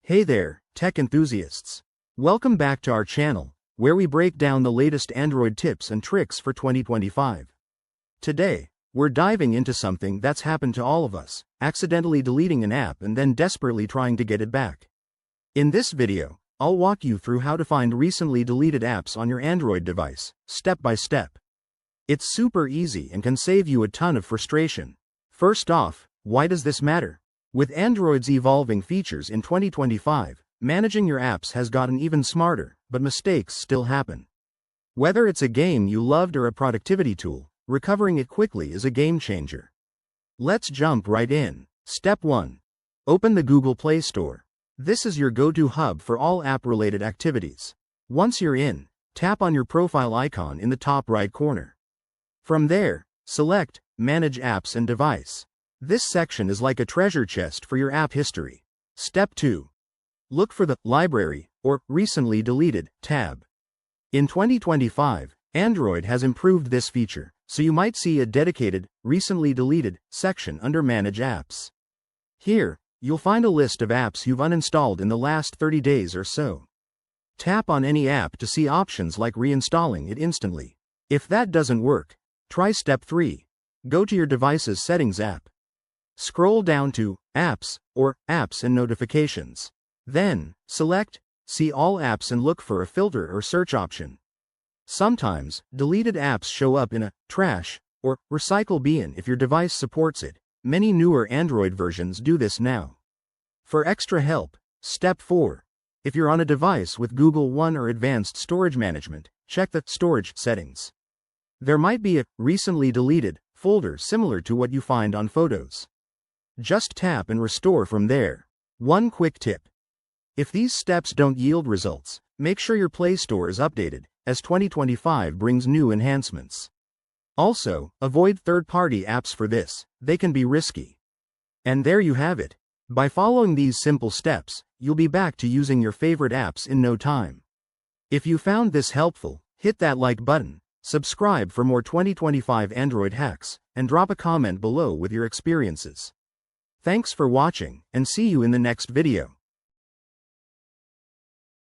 Hey there, tech enthusiasts. Welcome back to our channel, where we break down the latest Android tips and tricks for 2025. Today, we're diving into something that's happened to all of us, accidentally deleting an app and then desperately trying to get it back. In this video, I'll walk you through how to find recently deleted apps on your Android device, step by step. It's super easy and can save you a ton of frustration. First off, why does this matter? With Android's evolving features in 2025, managing your apps has gotten even smarter, but mistakes still happen. Whether it's a game you loved or a productivity tool, recovering it quickly is a game changer. Let's jump right in. Step 1. Open the Google Play Store. This is your go-to hub for all app-related activities. Once you're in, tap on your profile icon in the top right corner. From there, select Manage Apps and Device. This section is like a treasure chest for your app history. Step 2. Look for the Library or Recently Deleted tab. In 2025, Android has improved this feature, so you might see a dedicated Recently Deleted section under Manage Apps. Here, you'll find a list of apps you've uninstalled in the last 30 days or so. Tap on any app to see options like reinstalling it instantly. If that doesn't work, try Step 3. Go to your device's Settings app. Scroll down to Apps or Apps and Notifications. Then, select See All Apps and look for a filter or search option. Sometimes, deleted apps show up in a Trash or Recycle bin if your device supports it. Many newer Android versions do this now. For extra help, Step 4. If you're on a device with Google One or Advanced Storage Management, check the Storage settings. There might be a Recently Deleted folder similar to what you find on Photos. Just tap and restore from there. One quick tip. If these steps don't yield results, make sure your Play Store is updated, as 2025 brings new enhancements. Also, avoid third-party apps for this, they can be risky. And there you have it. By following these simple steps, you'll be back to using your favorite apps in no time. If you found this helpful, hit that like button, subscribe for more 2025 Android hacks, and drop a comment below with your experiences. Thanks for watching, and see you in the next video.